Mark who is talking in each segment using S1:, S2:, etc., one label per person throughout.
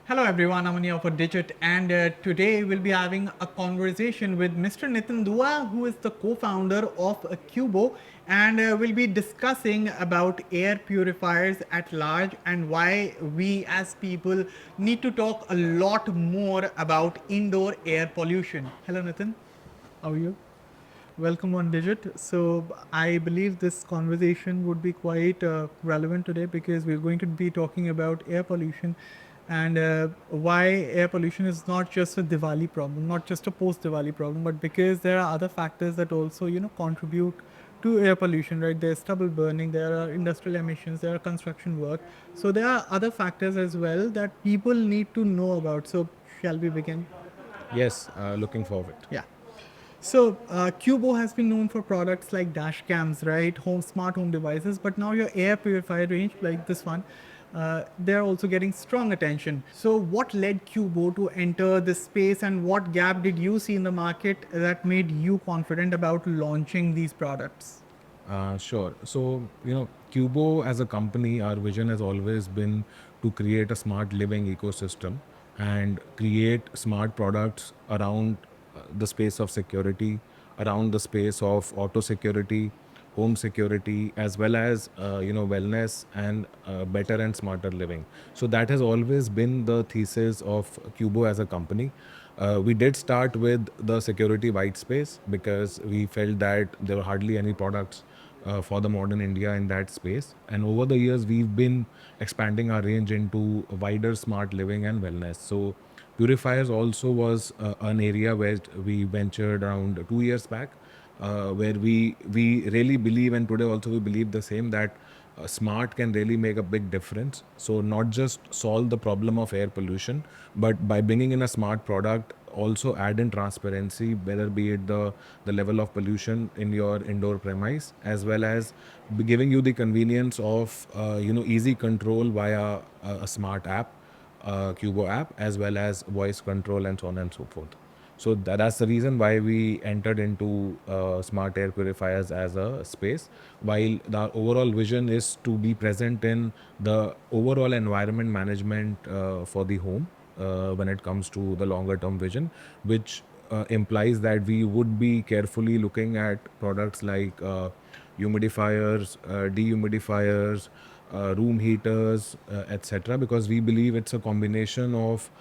S1: Hello everyone, I'm Ania for Digit, and today we'll be having a conversation with Mr. Nitin Dua, who is the co-founder of Cubo, and we'll be discussing about air purifiers at large and why we as people need to talk a lot more about indoor air pollution. Hello Nitin, how are you? Welcome on Digit. So, I believe this conversation would be quite relevant today because we're going to be talking about air pollution and why air pollution is not just a Diwali problem, not just a post Diwali problem, but because there are other factors that also, contribute to air pollution, right? There's stubble burning, there are industrial emissions, there are construction work. So, there are other factors as well that people need to know about. So, shall we begin?
S2: Yes, looking forward.
S1: Yeah. So, Cubo has been known for products like dash cams, right? Smart home devices, but now your air purifier range, like this one, they're also getting strong attention. So, what led Cubo to enter this space, and what gap did you see in the market that made you confident about launching these products?
S2: Sure. So, Cubo as a company, our vision has always been to create a smart living ecosystem and create smart products around the space of security, around the space of auto security, home security, as well as wellness and better and smarter living. So that has always been the thesis of Cubo as a company. We did start with the security white space because we felt that there were hardly any products for the modern India in that space. And over the years, we've been expanding our range into wider smart living and wellness. So purifiers also was an area where we ventured around 2 years back, where we really believe, and today also we believe the same, that smart can really make a big difference. So not just solve the problem of air pollution, but by bringing in a smart product, also add in transparency, whether be it the level of pollution in your indoor premise, as well as giving you the convenience of easy control via a smart app, Cubo app, as well as voice control and so on and so forth. So that's the reason why we entered into smart air purifiers as a space. While the overall vision is to be present in the overall environment management for the home when it comes to the longer term vision, which implies that we would be carefully looking at products like humidifiers, dehumidifiers, room heaters, etc. Because we believe it's a combination of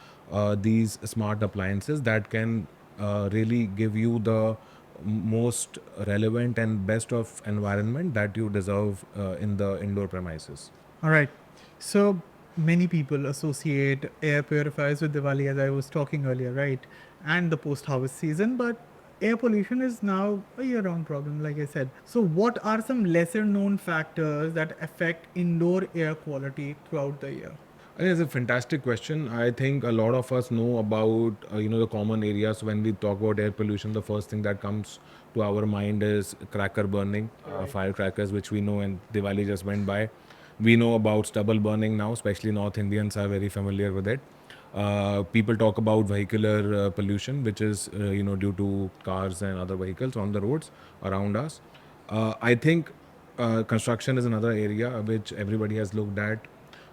S2: these smart appliances that can really give you the most relevant and best of environment that you deserve in the indoor premises.
S1: All right. So many people associate air purifiers with Diwali, as I was talking earlier, right? And the post harvest season, but air pollution is now a year round problem, like I said. So, what are some lesser known factors that affect indoor air quality throughout the year?
S2: I think it's a fantastic question. I think a lot of us know about the common areas. When we talk about air pollution, the first thing that comes to our mind is cracker burning, firecrackers, which we know, and Diwali just went by. We know about stubble burning now, especially North Indians are very familiar with it. People talk about vehicular pollution, which is due to cars and other vehicles on the roads around us. I think construction is another area which everybody has looked at,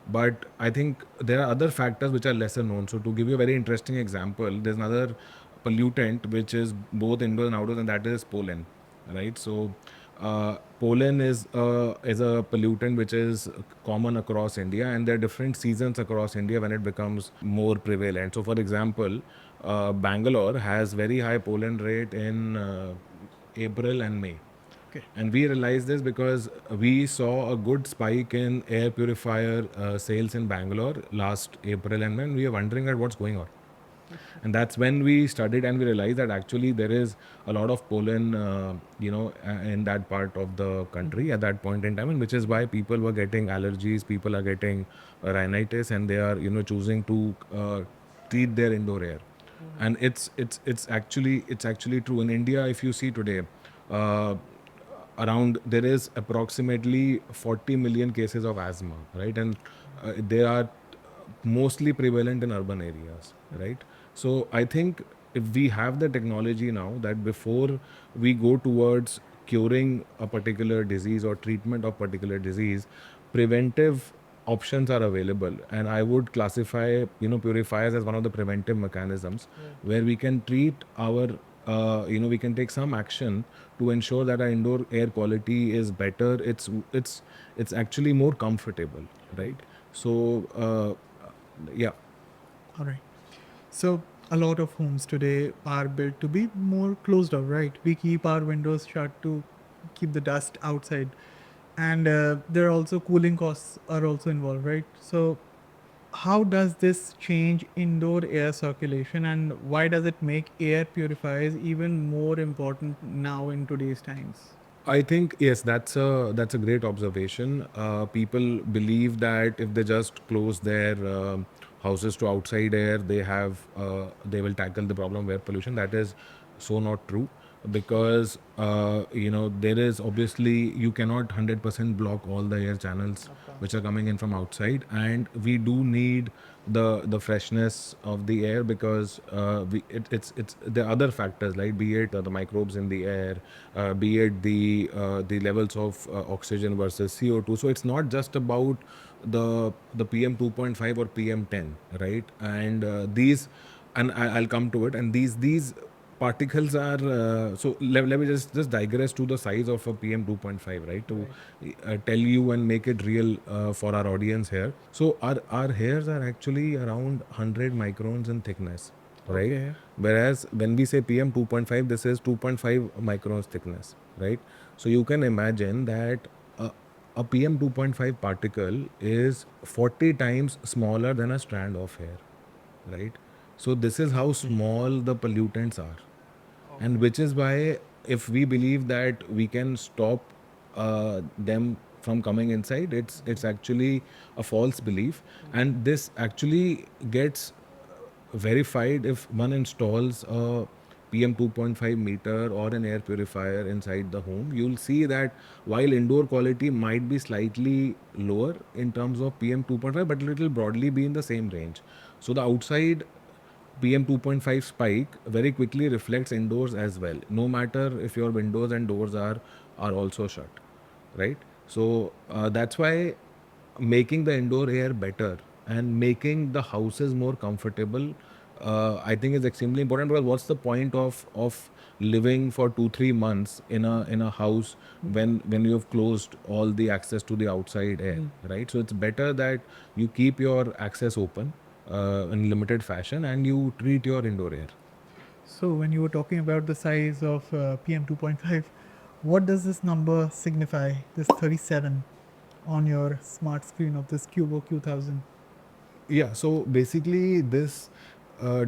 S2: but I think there are other factors which are lesser known. So to give you a very interesting example, there's another pollutant which is both indoors and outdoors, and that is pollen, right? So pollen is a pollutant which is common across India, and there are different seasons across India when it becomes more prevalent. So, for example, Bangalore has very high pollen rate in April and May.
S1: Okay.
S2: And we realized this because we saw a good spike in air purifier sales in Bangalore last April and May, and we were wondering at what's going on. And that's when we studied and we realized that actually there is a lot of pollen, in that part of the country at that point in time, and which is why people were getting allergies, people are getting rhinitis, and they are, choosing to treat their indoor air. And it's actually true in India. If you see today, uh, around there is approximately 40 million cases of asthma, right? And they are mostly prevalent in urban areas, right? So I think if we have the technology now, that before we go towards curing a particular disease or treatment of particular disease, preventive options are available, and I would classify purifiers as one of the preventive mechanisms where we can treat our we can take some action to ensure that our indoor air quality is better. It's actually more comfortable, right? So yeah.
S1: All right. So a lot of homes today are built to be more closed off, right? We keep our windows shut to keep the dust outside, and there are also cooling costs are also involved, right? So how does this change indoor air circulation, and why does it make air purifiers even more important now in today's times?
S2: I think yes, that's a great observation. People believe that if they just close their houses to outside air, they will tackle the problem of air pollution. That is so not true, because there is obviously you cannot 100% block all the air channels which are coming in from outside, and we do need the freshness of the air, because it's the other factors, like be it the microbes in the air, be it the levels of oxygen versus CO2. So it's not just about the PM 2.5 or PM 10, right? And I'll come to it. And these particles are let me just digress to the size of a PM 2.5, right, to tell you and make it real for our audience here. So our hairs are actually around 100 microns in thickness, right?
S1: Okay.
S2: Whereas when we say PM 2.5, this is 2.5 microns thickness, right? So you can imagine that a PM 2.5 particle is 40 times smaller than a strand of hair, right? So this is how small the pollutants are, and which is why if we believe that we can stop them from coming inside, it's actually a false belief, and this actually gets verified if one installs a PM 2.5 meter or an air purifier inside the home. You'll see that while indoor quality might be slightly lower in terms of PM 2.5, but it will broadly be in the same range. So the outside PM 2.5 spike very quickly reflects indoors as well, no matter if your windows and doors are also shut, right? So that's why making the indoor air better and making the houses more comfortable, I think is extremely important, because what's the point of living for 2-3 months in a house when you've closed all the access to the outside air, right? So it's better that you keep your access open in limited fashion, and you treat your indoor air.
S1: So when you were talking about the size of PM 2.5, what does this number signify? This 37 on your smart screen of this Cubo Q1000.
S2: Yeah, so basically this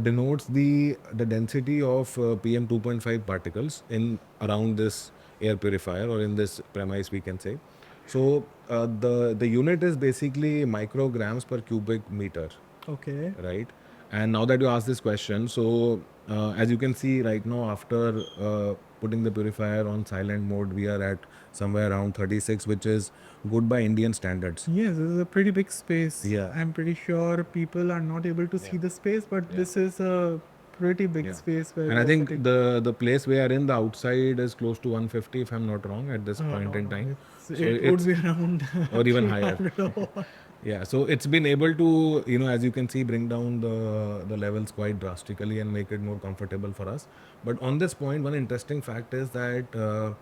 S2: denotes the density of PM 2.5 particles in around this air purifier, or in this premise, we can say. So the unit is basically micrograms per cubic meter,
S1: Okay.
S2: right? And now that you ask this question, so as you can see right now, after putting the purifier on silent mode, we are at somewhere around 36, which is good by Indian standards.
S1: Yes, this is a pretty big space.
S2: Yeah.
S1: I'm pretty sure people are not able to see the space, but this is a pretty big
S2: Yeah.
S1: space where
S2: And I
S1: you're
S2: think
S1: sitting.
S2: the place we are in, the outside is close to 150, if I'm not wrong, at this point in time.
S1: It's,
S2: So
S1: it would
S2: it's
S1: be around
S2: or even higher.
S1: 300 or what.
S2: Yeah, so it's been able to, as you can see, bring down the levels quite drastically and make it more comfortable for us. But on this point, one interesting fact is that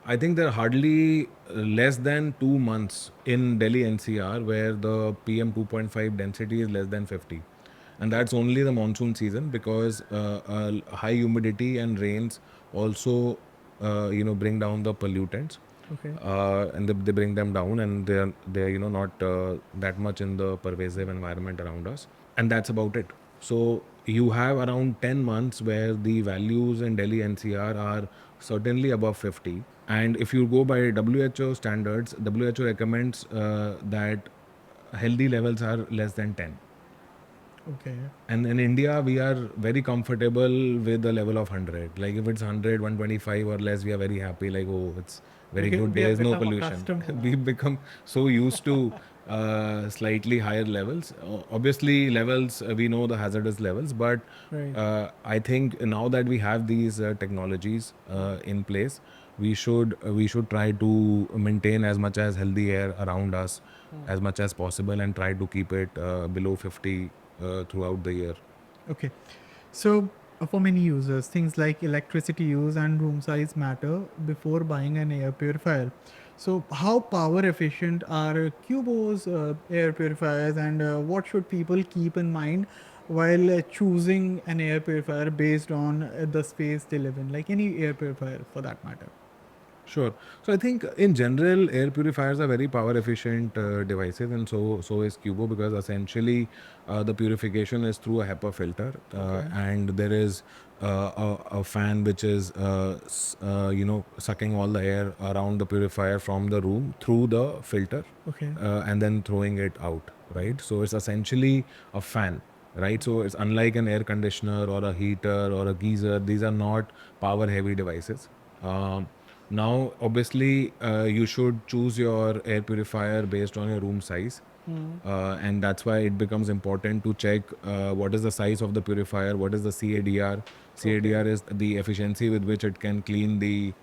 S2: I think there are hardly less than 2 months in Delhi NCR where the PM 2.5 density is less than 50. And that's only the monsoon season, because high humidity and rains also, bring down the pollutants.
S1: Okay.
S2: And they bring them down, and they're not that much in the pervasive environment around us, and that's about it. So you have around 10 months where the values in Delhi NCR are certainly above 50, and if you go by WHO standards, WHO recommends that healthy levels are less than 10.
S1: Okay.
S2: And in India, we are very comfortable with the level of 100. Like if it's 100, 125 or less, we are very happy. Like, oh, it's very good.
S1: We
S2: There
S1: have
S2: is no
S1: become
S2: pollution.
S1: accustomed.
S2: We've become so used to slightly higher levels. Obviously, levels, we know the hazardous levels, but
S1: Right.
S2: I think now that we have these technologies in place, we should try to maintain as much as healthy air around us, as much as possible and try to keep it below 50 throughout the year.
S1: Okay. So, for many users, things like electricity use and room size matter before buying an air purifier. So, how power efficient are Cubo's air purifiers, and what should people keep in mind while choosing an air purifier based on the space they live in, like any air purifier for that matter?
S2: Sure. So I think in general, air purifiers are very power efficient devices, and so is Cubo, because essentially the purification is through a HEPA filter,
S1: Okay.
S2: and there is a fan which is sucking all the air around the purifier from the room through the filter,
S1: Okay.
S2: and then throwing it out. Right. So it's essentially a fan. Right. So it's unlike an air conditioner or a heater or a geyser. These are not power heavy devices. Now, obviously, you should choose your air purifier based on your room size. And that's why it becomes important to check what is the size of the purifier, what is the CADR. CADR is the efficiency with which it can clean the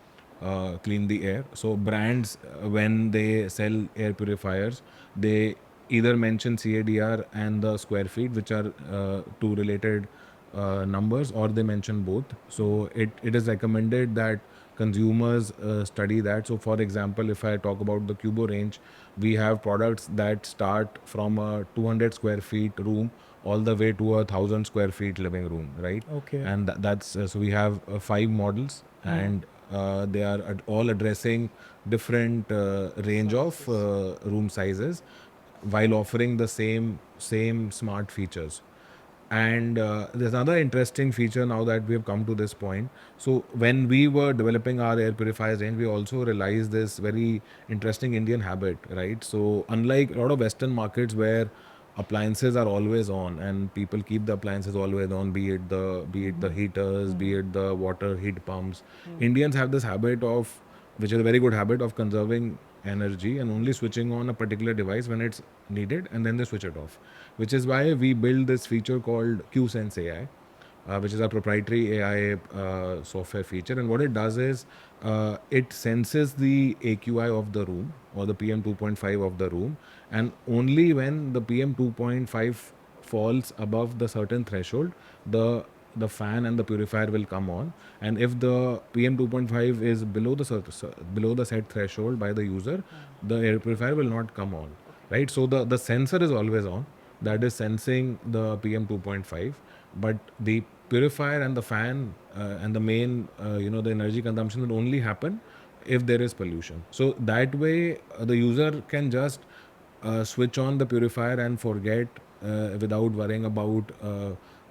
S2: air. So brands, when they sell air purifiers, they either mention CADR and the square feet, which are two related numbers, or they mention both. So it is recommended that consumers study that. So for example, if I talk about the Cubo range, we have products that start from a 200 square feet room all the way to a 1,000 square feet living room, right?
S1: Okay.
S2: And that's so we have 5 models, and they are all addressing different range of room sizes while offering the same smart features. And there's another interesting feature now that we have come to this point. So when we were developing our air purifiers range, we also realized this very interesting Indian habit, right? So unlike a lot of Western markets where appliances are always on and people keep the appliances always on, be it the heaters, be it the water heat pumps, Indians have this habit of, which is a very good habit, of conserving energy and only switching on a particular device when it's needed, and then they switch it off, which is why we build this feature called QSense AI, which is our proprietary AI software feature. And what it does is it senses the AQI of the room, or the PM 2.5 of the room, and only when the PM 2.5 falls above the certain threshold, the fan and the purifier will come on. And if the PM 2.5 is below the set threshold by the user, the air purifier will not come on. Right. So the sensor is always on, that is sensing the PM 2.5, but the purifier and the fan and the main the energy consumption will only happen if there is pollution. So that way the user can just switch on the purifier and forget, without worrying about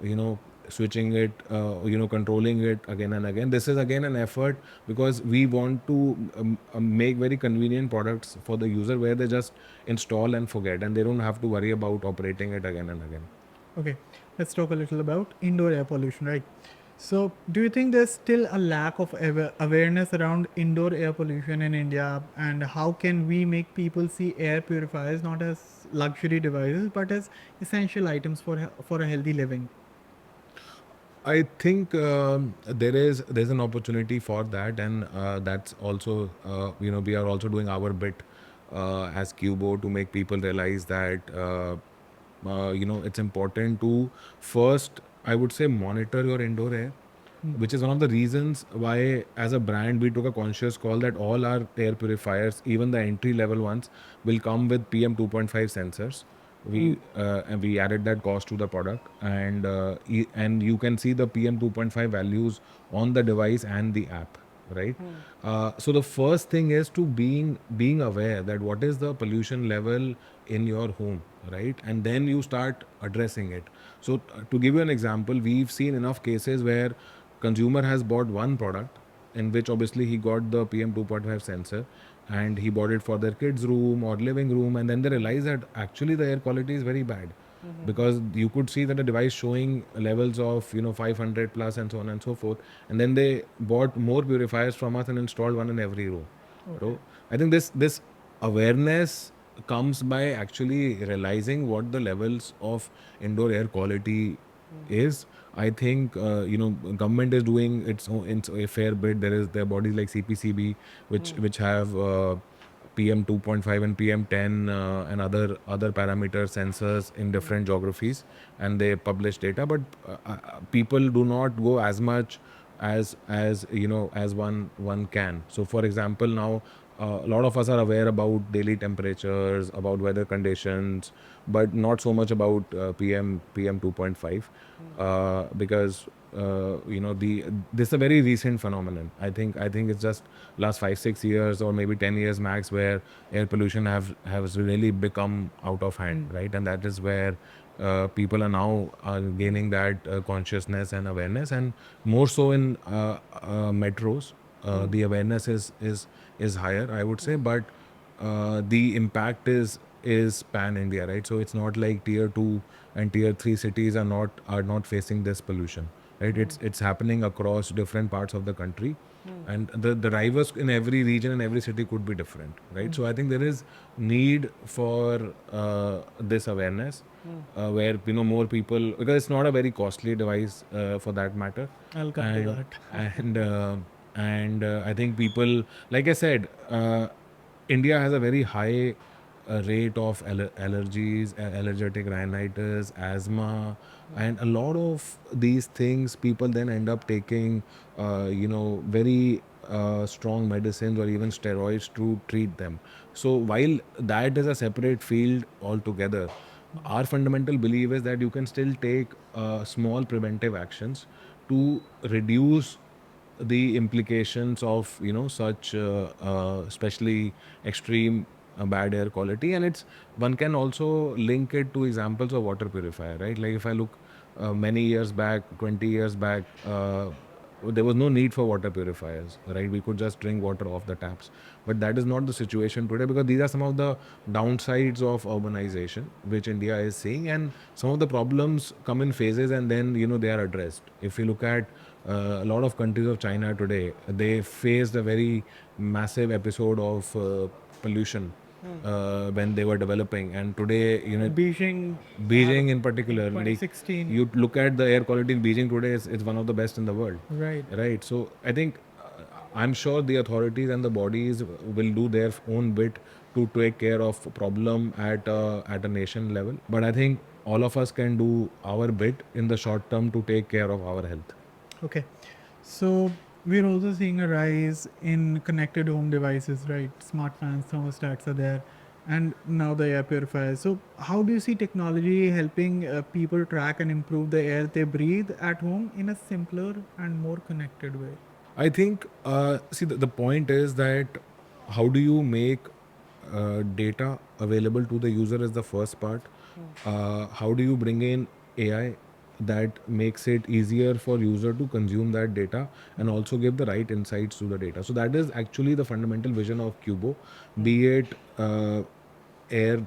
S2: you know switching it, controlling it again and again. This is again an effort, because we want to make very convenient products for the user, where they just install and forget, and they don't have to worry about operating it again and again.
S1: Okay, let's talk a little about indoor air pollution, right? So, do you think there's still a lack of awareness around indoor air pollution in India, and how can we make people see air purifiers not as luxury devices but as essential items for a healthy living?
S2: I think there's an opportunity for that, and that's also we are also doing our bit as Cubo to make people realize that it's important to first, I would say, monitor your indoor air, which is one of the reasons why, as a brand, we took a conscious call that all our air purifiers, even the entry level ones, will come with PM 2.5 sensors. And we added that cost to the product, and you can see the PM 2.5 values on the device and the app, right? So the first thing is to being aware that what is the pollution level in your home, right? And then you start addressing it. So to give you an example, we've seen enough cases where consumer has bought one product in which obviously he got the PM 2.5 sensor, and he bought it for their kids room or living room, and then they realize that actually the air quality is very bad, because you could see that the device showing levels of 500 plus and so on and so forth, and then they bought more purifiers from us and installed one in every room. So I think this awareness comes by actually realizing what the levels of indoor air quality is. I think government is doing its a fair bit. There are bodies like CPCB which have PM 2.5 and PM 10 and other parameter sensors in different geographies, and they publish data. But people do not go as much as as one can. So, for example, now a lot of us are aware about daily temperatures, about weather conditions, but not so much about PM 2.5 because the this is a very recent phenomenon. I think it's just last 5-6 years or maybe 10 years max where air pollution has really become out of hand, right? And that is where people are now gaining that consciousness and awareness, and more so in metros. The awareness is higher, I would say, but the impact is pan India, right? So it's not like tier 2 and tier 3 cities are not facing this pollution, right? It's happening across different parts of the country, and the drivers in every region and every city could be different, right? So I think there is need for this awareness, where more people, because it's not a very costly device for that matter.
S1: I'll come to
S2: and
S1: that.
S2: and I think people, like I said, India has a very high rate of allergies, allergic rhinitis, asthma, and a lot of these things people then end up taking, very strong medicines or even steroids to treat them. So while that is a separate field altogether, our fundamental belief is that you can still take small preventive actions to reduce the implications of such especially extreme bad air quality. And it's one can also link it to examples of water purifier, right? Like if I look many years back, 20 years back, there was no need for water purifiers, right? We could just drink water off the taps. But that is not the situation today, because these are some of the downsides of urbanization which India is seeing, and some of the problems come in phases and then they are addressed. If you look at a lot of countries of China today, they faced a very massive episode of pollution when they were developing, and today
S1: Beijing,
S2: Beijing in particular, like
S1: 2016.
S2: you look at the air quality in Beijing today, it's one of the best in the world.
S1: Right.
S2: Right. So I think I'm sure the authorities and the bodies will do their own bit to take care of problem at a nation level. But I think all of us can do our bit in the short term to take care of our health.
S1: Okay. So we're also seeing a rise in connected home devices, right? Smart fans, thermostats are there, and now the air purifiers. So how do you see technology helping people track and improve the air they breathe at home in a simpler and more connected way?
S2: I think, see, the point is that how do you make data available to the user is the first part. How do you bring in AI that makes it easier for user to consume that data and also give the right insights to the data? So that is actually the fundamental vision of Cubo, be it air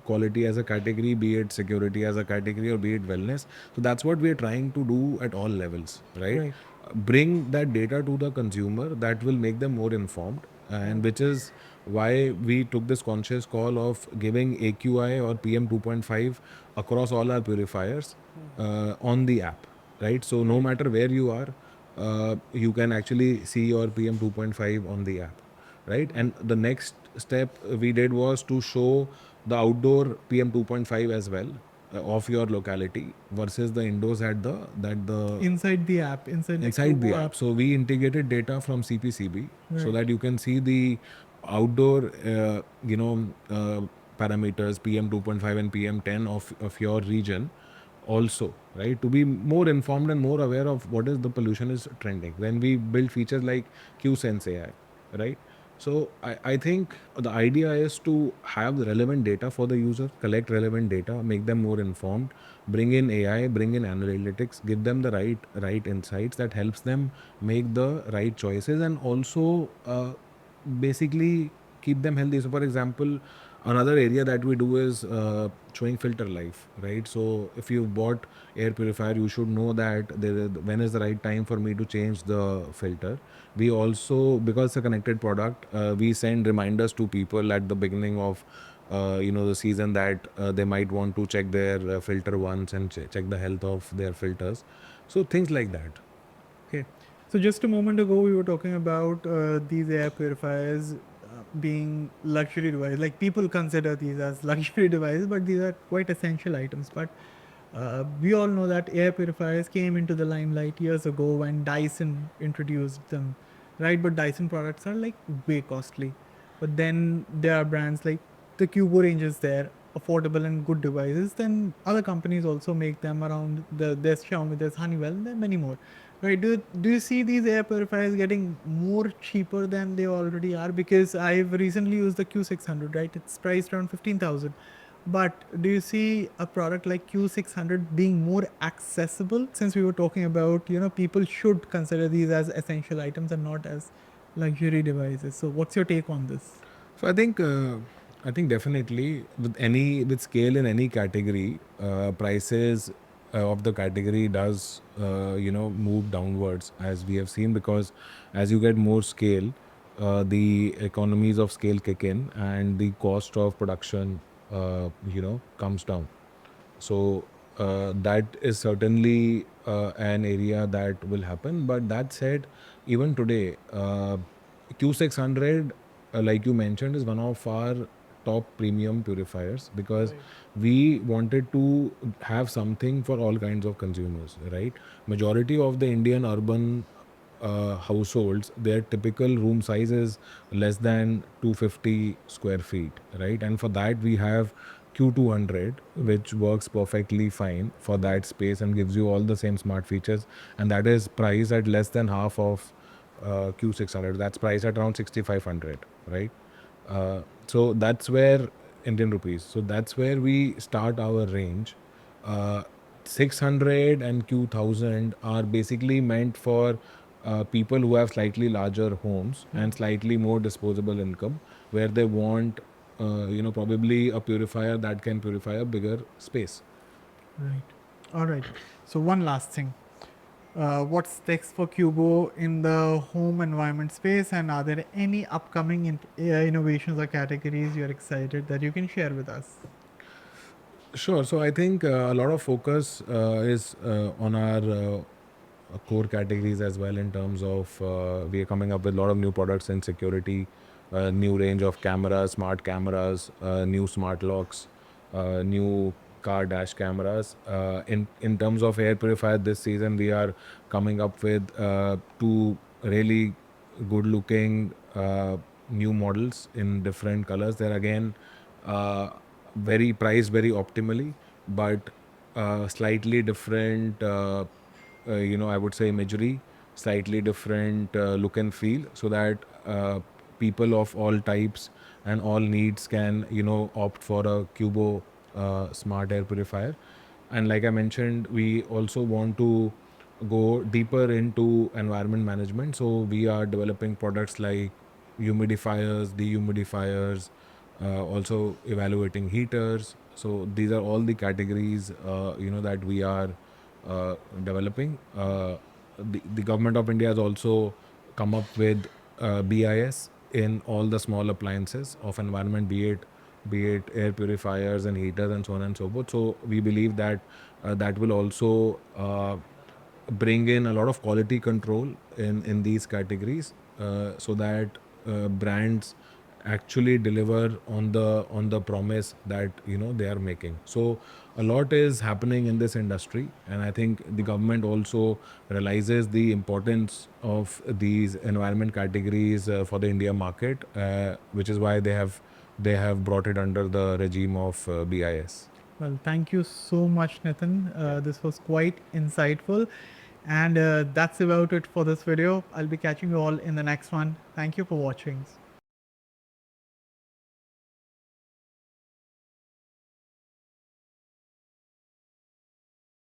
S2: quality as a category, be it security as a category, or be it wellness. So that's what we are trying to do at all levels, right?
S1: Right.
S2: Bring that data to the consumer that will make them more informed, and which is why we took this conscious call of giving AQI or PM 2.5 across all our purifiers on the app, right? So no matter where you are, you can actually see your PM 2.5 on the app, right? And the next step we did was to show the outdoor PM 2.5 as well of your locality versus the indoors at the
S1: Inside the app, inside
S2: inside the
S1: Cubo
S2: app. So we integrated data from CPCB so
S1: Right.
S2: that you can see the outdoor parameters PM 2.5 and PM 10 of your region also, right? To be more informed and more aware of what is the pollution is trending. Then we build features like QSense AI, right? So I think the idea is to have the relevant data for the user, collect relevant data, make them more informed, bring in AI, bring in analytics, give them the right insights that helps them make the right choices, and also basically keep them healthy. So for example, another area that we do is showing filter life, right? So if you've bought air purifier, you should know that when is the right time for me to change the filter. We also, because it's a connected product, we send reminders to people at the beginning of the season that they might want to check their filter once and check the health of their filters. So things like that.
S1: Okay. So just a moment ago, we were talking about these air purifiers. being luxury devices. Like people consider these as luxury devices, but these are quite essential items. But we all know that air purifiers came into the limelight years ago when Dyson introduced them, right? But Dyson products are like way costly. But then there are brands like the Cubo range is there, affordable and good devices. Then other companies also make them around there's Xiaomi, there's Honeywell, and there are many more. Right? Do you see these air purifiers getting more cheaper than they already are? Because I've recently used the Q600, right? It's priced around 15,000. But do you see a product like Q600 being more accessible? Since we were talking about, people should consider these as essential items and not as luxury devices. So, what's your take on this?
S2: So I think definitely with scale in any category, prices of the category does move downwards, as we have seen, because as you get more scale, the economies of scale kick in and the cost of production comes down. So that is certainly an area that will happen. But that said, even today, Q600, like you mentioned, is one of our top premium purifiers, because
S1: Right.
S2: we wanted to have something for all kinds of consumers, right? Majority of the Indian urban households, their typical room size is less than 250 square feet, right? And for that, we have Q200, which works perfectly fine for that space and gives you all the same smart features. And that is priced at less than half of Q600. That's priced at around 6,500, right? So that's where Indian rupees. So that's where we start our range. Uh, 600 and Q1000 are basically meant for people who have slightly larger homes and slightly more disposable income, where they want, probably a purifier that can purify a bigger space.
S1: Right. All right. So, one last thing. What's next for Cubo in the home environment space, and are there any upcoming innovations or categories you're excited that you can share with us?
S2: Sure. So I think a lot of focus is on our core categories as well, in terms of we are coming up with a lot of new products in security, new range of cameras, smart cameras, new smart locks, new car dash cameras. In terms of air purifier, this season we are coming up with two really good looking new models in different colors. They're again uh, very priced very optimally, but slightly different, I would say imagery, slightly different look and feel, so that people of all types and all needs can, opt for a Cubo smart air purifier. And like I mentioned, we also want to go deeper into environment management. So we are developing products like humidifiers, dehumidifiers, also evaluating heaters. So these are all the categories that we are developing. The government of India has also come up with BIS in all the small appliances of environment, be it air purifiers and heaters and so on and so forth. So we believe that that will also bring in a lot of quality control in these categories, so that brands actually deliver on the promise that they are making. So a lot is happening in this industry, and I think the government also realizes the importance of these environment categories for the India market, which is why they have brought it under the regime of BIS.
S1: Well, thank you so much, Nathan. This was quite insightful. And that's about it for this video. I'll be catching you all in the next one. Thank you for watching.